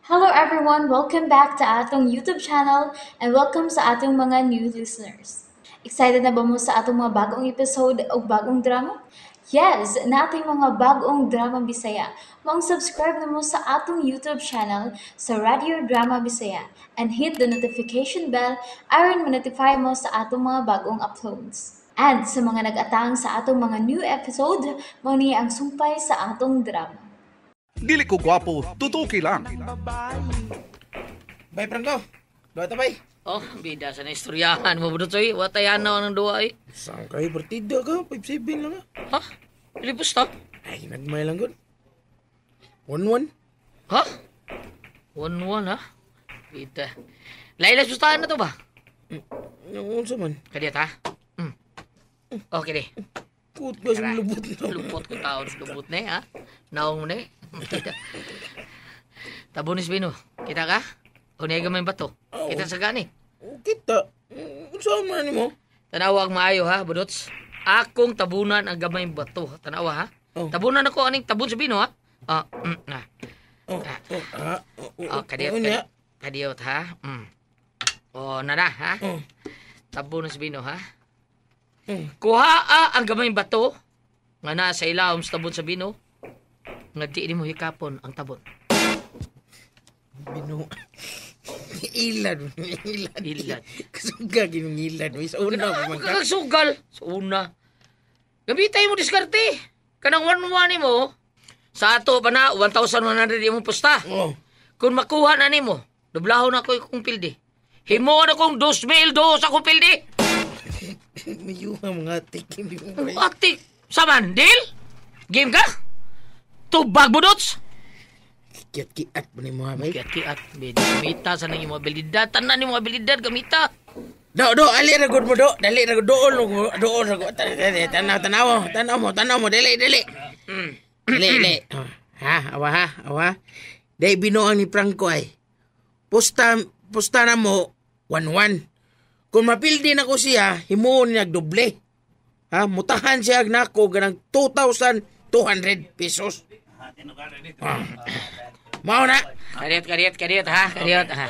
Hello everyone, welcome back to atong YouTube channel and welcome sa atong mga new listeners. Excited na ba mo sa atong mga bagong episode o bagong drama? Yes, na ating mga bagong drama Bisaya. Mag-subscribe na mo sa atong YouTube channel sa Radio Drama Bisaya and hit the notification bell aron ma-notify mo sa atong mga bagong uploads. And sa mga nag-atang sa atong mga new episode, mo ni ang sumpay sa atong drama. Dili ko gwapo, tutuki lang. Bay, Franco. Doa ta, bay. Oh, bida sa na istoryahan mo budot soy. Watayan na ng duwa ay. Saan kayo? Partida ka? 5-7 lang Ha? Pilipos ta? Ay, nagmay lang gud. 1-1. Ha? 1-1 ha? Bida. Laila sustahan na to ba? Yung unsa man. Kadiyat ha? Okay di. Kut ka sa lubot na. Lupot ko taon sa lubot na ha? Naong mo na Tabonis Bino. Kita ka? Uniyaga may bato. Kita sa gani. Kita. Unsa man ni mo? Tanawa ang maayo ha, budots. Akong tabunan ang gamay bato. Tanawa ha? Oh. Tabunan ako aning tabun sa Bino ha? Unya. Kadiyot ha? Oh, nara ha? Tabunan sa Bino ha? Kuhaa ang gamay bato nga naa sa ilawom sa tabon sa Bino. Nga di mo hikapon ang tabon. Bino. Ilad. Ilad. Kasuga ginong ilad. Sa una pa man ka. Kakagsugal. Sa una. Gabitay mo diskarte. Kanang 1-1 mo. Sa ato pa na, 1,100 yung pusta. Oh. Kung makuha na ni mo, doblaho na ko yung pildi. Himo na kong 2,000 sa kong pildi. Mayuha mga tikim. Atik. Sa mandil? Game ka? Tubag budots? Kiat-kiat pa ni mo ha, bay. Kiat-kiat. Gamita sa nang yung abilidad. Tanan yung abilidad. Gamita. Do, ali ra gud mo do. Dali ra gud doon ra gud. Tanaw mo, dali. Dali. Awa. Dai binuang ni Franco ay. Pusta na mo 1-1. Kung mapildi na ko siya, himuon niya doble. Ha, mutahan siya nako ganang 2,200 pesos. Mao na. Kadiot ha. Kadiot ha.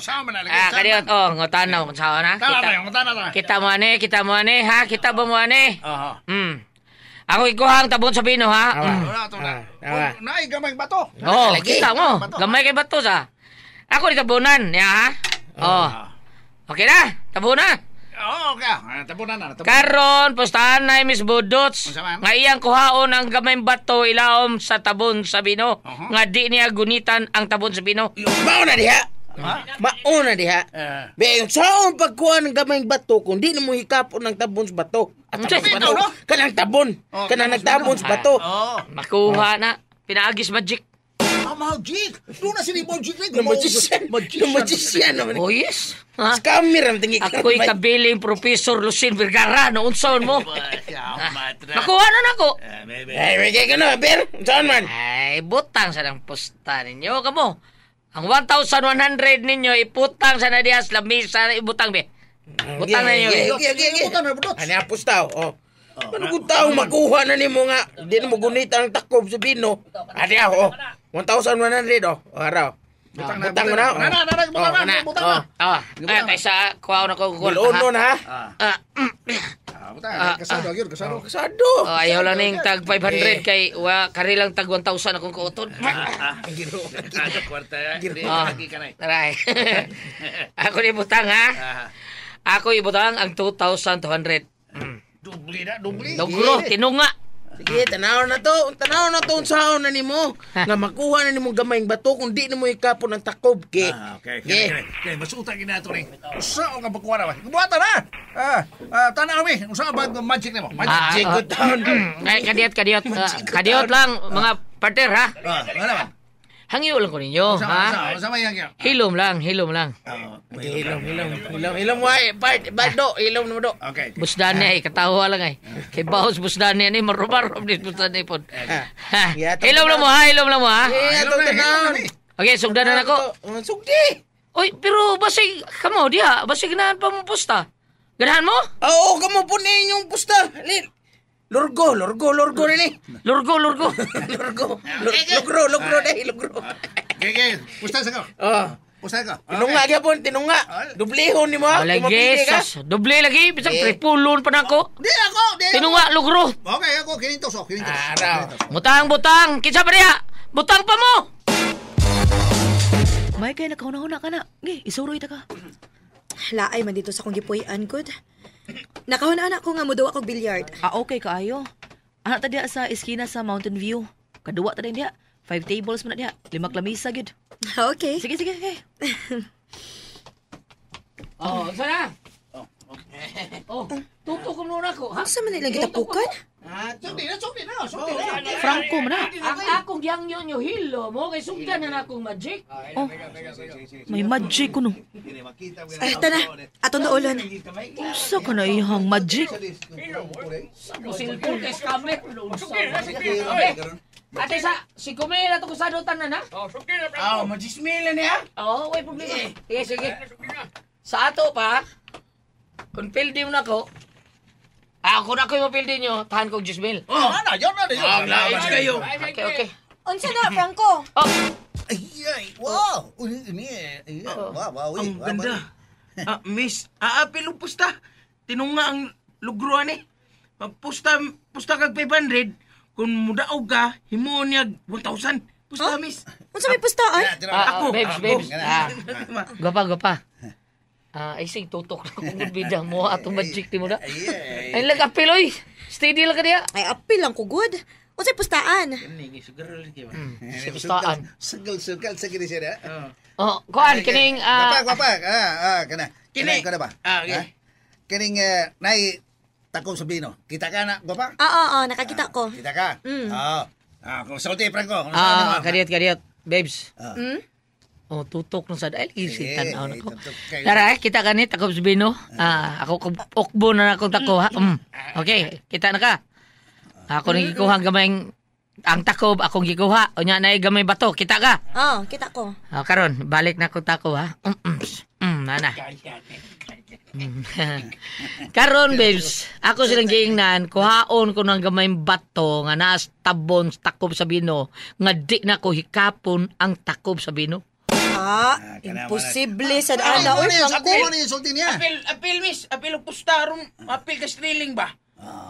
Sama na lagi. Kadiot. Oh, ngotanaw. Kung saan na. Tana. Kita mo ane ha. Kita ba mo ane? Aha. Ako ikuha ang tabon sa Bino ha. Awa. Nay gamay bato. Oh, Lagi. kita mo. Bato. Gamay kay bato sa. Ako di tabunan. Ya ha. Oh. Okay na. Tabunan. Oo, okay. Tabunan na. Karon, pustahan na Miss Budots. Unsa man? Nga iyang kuhaon ang gamay bato ilawom sa tabon sa Bino. Nga di niya gunitan ang tabon sa Bino. Mao na diha. Ha? Mao na diha. Be, saan pagkuha ng gamay bato kung di na mo hikapon ng tabon sa bato? At Unsay tabon sa bino, bato. no? Kanang tabon. Oh, Kanang nagtabon sa bato. Oo. Makuha na. Pinaagis magic. Magic. Doon na sila magic. Ng magician naman. Oh yes. Ha? Scammer ang tingi ka. Ako'y kabiling Professor Lucien Vergara no unsaon mo. Makuha na nako. Ay, may kaya ka na, Ber. Saan man? Ay, butang sa ng pusta ninyo. Kamo, ang 1,100 ninyo, iputang sa na diya sa lamisa, ibutang be. Butang na ninyo. Butang na, budots. Ano apos tao? Oh. Ano kung tao makuha na ni mo nga, di na mo gunita ang takob sa Bino. Adi ako, 1,100 oh. Araw. Butang Butang mo na. Butang na. Kaysa kuha na ko. Bilono na ha. Butang. Kasado, agir, kasado. Kasado. Ayaw lang ning tag 500 kay karilang tag 1,000 akong kuutod. Taray. Ako ni butang ha. Ako ibutang ang 2,200. Dubli. Dugro, tinunga. Sige, tanaw na to unsaon na nimo. Nga makuha na nimo gamay bato kung di nimo ikapon ang takob ke. Okay. Masuta ginato rin. Usa o nga bakuha na ba? Buwata na. Tanaw mi. Usa ba magic nimo? Magic. Jigot taon. Ay, kadiot lang, mga partner ha. Ano naman? Hangyo lang ko ninyo, ha? Usa ba yan? Hilom lang. Hilom. Why? Bado, hilom mo do. Okay. Busdan niya, katawa lang ay. Kay Baos busdan niya ni marubar-rob ni busdan niya po. Hilom lang mo ha? Eh, atong tanaw. Okay, sugdan na ako. Sugdi. Oy, pero basig kamo diha, basig ganahan pa mo pusta. Ganahan mo? Oo, kamo po na inyong pusta. Lurgo rin eh. Lurgo. Lugro dahil lugro. Okay. Pusta sa ko. Oh. Pusta ko. Tinunga gyapon, tinunga. Dublehon nimo ha. Lagi, Mapili ka. sus. Doble lagi. Bisang tripulon pa na ako. Di ako. Tinunga, lugro. Okay, ako. Kinintos. Araw. Butang. Kinsa ba niya? Butang pa mo. May kay nakahuna-huna ka na. Gi, isuroy ta ka. Laay man dito sa kong gipuy-an, good. Nakahuna-huna ko nga mudawa kog bilyard. Okay kaayo. Anak ta diya sa iskina sa Mountain View. Kaduwa ta din diya. 5 tables man na diya. 5 lamisa gid. Okay. Sige. Oh, sana. Oh, tutok ko muna ko, ha? Asa man nilang gitapukan? Sukti na. Franco man na. Ang akong yang nyo hilo mo, kay sugdan na akong magic. Oh, may magic kuno. Ay, tana. Aton na ulon. Usa ka na ihang magic. Musilpon kay scammer. Ate sa, si Kumela to ko sa dotan na na. Majismila niya. Oo, way problema. Sige. Sa ato pa, kung pildi mo na ko, ako na ko yung pildi nyo, tahan kong 10,000. Yun na. Ang lait kayo. Okay. Unsa na, Franco? Oh, Ay, wow. Wow. Ang ganda. Miss, aapil ang pusta. Tinunga ang lugruan eh. Pusta kag 500. Kung mudaog ka, himo niya 1,000. Pusta, miss. Unsa may pustaan? Ako. babes. Gapa. Ising tutok na kung bida mo atong magic ti mo na. Ay lang apiloy. Steady lang ka diya. Ay, apil lang ko, good. Unsay pustaan? Hindi, siguro lagi ba? Sa pistaan. Sugal sa kini siya. Oh, kuan kining Gwapa. Kana. Kini. Kana ba? Okay. Kining nay takong Sabino. Kita ka na, gwapa? Oo, nakakita ko. Kita ka? Oo. Kung salty, Franco. kadiot. Babes. Oh, tutok nung sa dahil isitan ako. Tara, kita ka ni Takob Sabino. Ako ukbo na akong tako ha. Okay, kita na ka. Ako nang gikuha ang gamay ang takob akong gikuha. O nya na gamay bato, kita ka. Oo, kita ko. Karon, balik na akong tako ha. Nana. Karon, babes, ako silang giingnan, kuhaon ko ng gamay bato nga naas tabon sa Takob Sabino nga di na ko hikapon ang Takob Sabino. Imposible sa ana. Uy, Franco. Ano yung sulti niya? Apil, miss. Apil ang pustaron. Apil ka striling ba?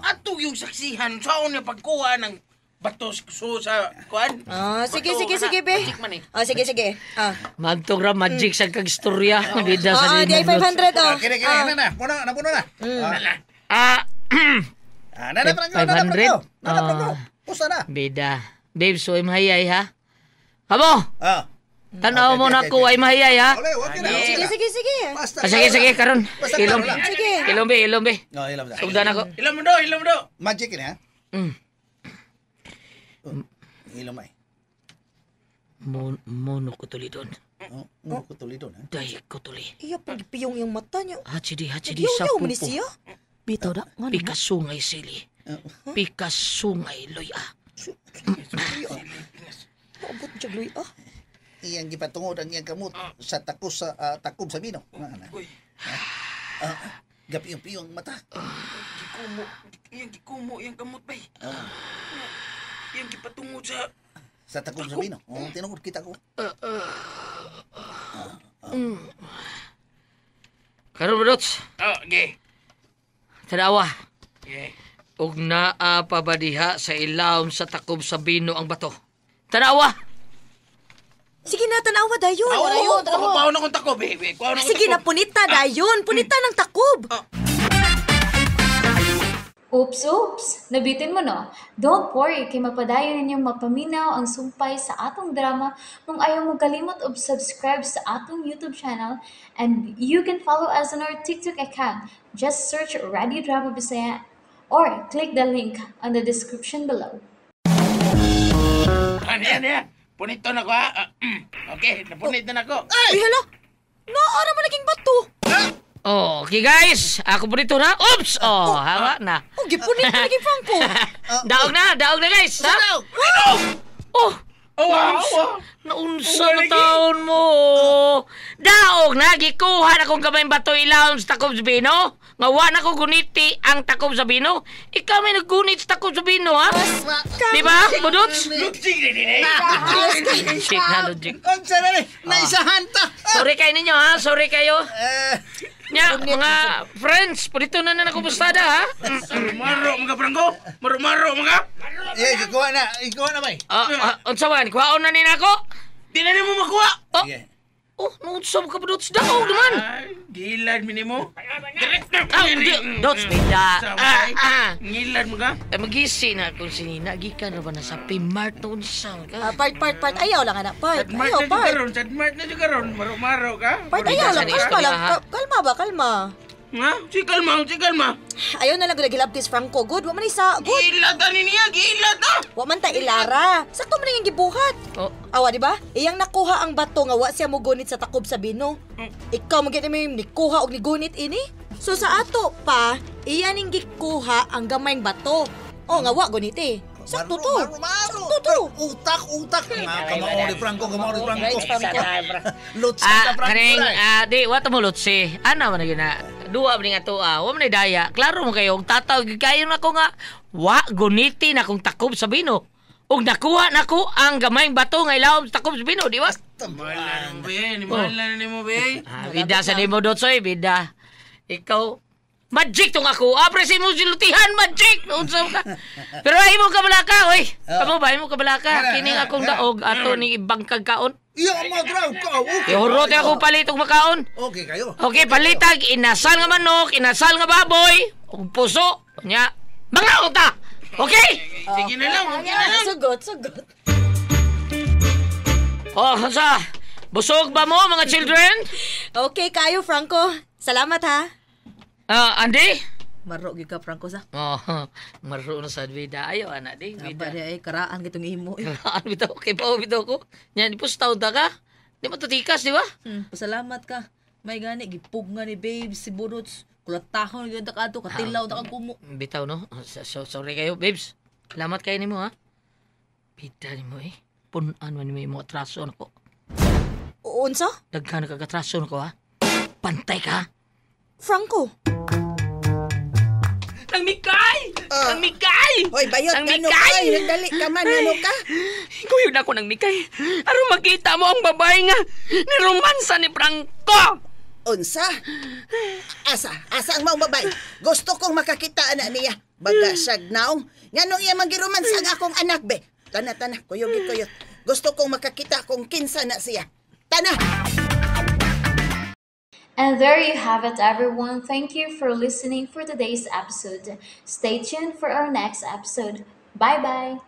Ato yung saksihan. Saan niya pagkuha ng batos sa kuan? Sige, be. Magic man eh. Sige. Magtong ra magic sa kagistorya. Bida sa Di ay 500, Kini, na. Napuno na. Nana, Franco. 500? Pusta na. Bida. Babes, so mahayay ha? Kamo! Tanaw mo na Okay. ko ay mahayay ha? Okay na. Sige. Basta. Sige, karon. Basta Ilom. lang. Sige. Ilombe. Ilam na. Sugdan ako. Ilam mo do. Magic ini, ha? Mm. Ilam ay. Mono ko tuli doon. Ko tuloy doon, ha? Dahil ko tuli. Iya, pagpiyong yung mata niya. Hachidi sa Yaw man pupo. siya. Bitaw da. Nga Pikasungay sili. Pikasungay loya. Maabot siya, Gloy. Iyang gipatungod ang iyang kamot sa Takob Sabino. Gapiyong-piyong mata. Gikumo, yung kamot bay. Yung gipatungod sa... Sa Takob Sabino. Tinungod kita ko. Karon Brots, Okay. tanawa. Okay. Ug naa pa ba diha sa ilawom sa Takob Sabino ang bato. Tanawa. Sige na, tanawa, dayon. Kuhaon akong tako, baby. Sige na, punita, dayon. Punita ng takob. Oops! Nabitin mo no? Don't worry, kay mapadayon ninyong mapaminaw ang sumpay sa atong drama kung ayaw mo kalimot og subscribe sa atong YouTube channel and you can follow us on our TikTok account. Just search Radio Drama Bisaya or click the link on the description below. Yan. Punito na ko, ha? Okay, napunit na ako. Uy, hala. Naara mo naging bato. Okay guys, ako po dito na. Oops! Hawa na. Gipunit mo naging Franco. Daog na guys. Ha? Oh! Wow! Naunsa na taon mo. Daog na, gikuha na kong kamay bato ilawom sa Takob Sabino. nga wa na ko guniti ang takob sa bino. Ikaw may naggunit sa takob sa bino, ha? Di ba, Budots? Logic din eh. Shit na logic. Unsa na ni? Naisahan ta. Sorry kayo ninyo, ha? Sorry kayo. Eh, Nya, mga friends, purito na nakubustada, ha? Maro mga Franco. Maro mga. ikuha na ba? Unsa man, kuhaon na nina ko? Di na mo makuha. Oh, Sige. oh, nunsa ka Budots daw, naman. Gilad minimo. Dots, bida. Ngilad mga. Magisi na kung sinina, gikan na ba na sa P-Mart noon sa ka? Part. Ayaw lang, anak. Part. Ayaw, part. Sadmart na juga ron. Maro ka. Part, ayaw lang. Sa Kalma lang. istorya, ha? Kalma ba? Kalma. Nga, si kalma. Ayaw na lang gulagilab tis Franco. Good. Wa man isa. Good. Gilad niya, gilad ah. Wa man ta ilara. Sakto man yung gibuhat. Oh, Awa, di ba? Iyang nakuha ang bato nga wa siya mo gunit sa takob sa bino. Ikaw mo gani mo nikuha og nigunit ini. So sa ato pa, iya ning gikuha ang gamayng bato. O nga wa gunit eh. Sakto to. Sakto to. Utak. Kamao ni Franco. Right, Franco. Lutz ka Franco. kaning, right? di, wata mo lutsi. Ano man na gina? Duwa man nga to, wa man na daya. Klaro mo kayo, tataw, kayo na ko nga, wa, guniti na kong takob sa bino. Og nakuha na ko ang gamayng bato nga ilawom sa takob sa bino, di ba? Mahalan mo be. Mahalan ni mo be. Bida sa nimo dotsoy, bida. Ikaw, magic tong ako. Presi mo silutihan, magic. Unsa ka? Pero ay mo kabalaka, oy. Kamo ba mo kabalaka? Kining akong daog ato ni ibang kagkaon. Iya, madraw ka. Ihurot ako palit og makaon. Okay kayo. Okay, palitag inasal nga manok, inasal nga baboy, ug puso. Nya, mga uta. Okay? Sige na lang. Sugot. Oh, sa busog ba mo mga children? Okay kayo, Franco. Salamat ha. Andy? Maro gyud ka Franco sa. Oh, maro na sa bida. Ayo anak di, Bida bida. ay karaan gitong imo. Ano bitaw kay pao bitaw ko? Nya di pustaw da ka? Di matutikas, di ba? Pasalamat ka. May gani gipug nga ni babe si Budots. Kulatahon gyud ta kadto katilaw ta kang kumo. Bitaw no. Sorry kayo, babes. Salamat kayo nimo ha. Bida nimo eh. Punan man nimo imong atraso nako. Unsa? Daghan ka katraso nako ha. Pantay ka. Franco. Nang Mikay! Nang Mikay! Hoy, bayot Nang ka no Mikay! kay, nagdali ka man, ano ka? Kuyog na ako ng Mikay. Aron makita mo ang babae nga ni romansa ni Franco! Unsa? Asa ang maong babay? Gusto kong makakita na niya. Baga siyag naong. Nganong iya magiruman sa akong anak, be. Tana, kuyog. Gusto kong makakita kung kinsa na siya. Tana! And there you have it, everyone. Thank you for listening for today's episode. Stay tuned for our next episode. Bye bye.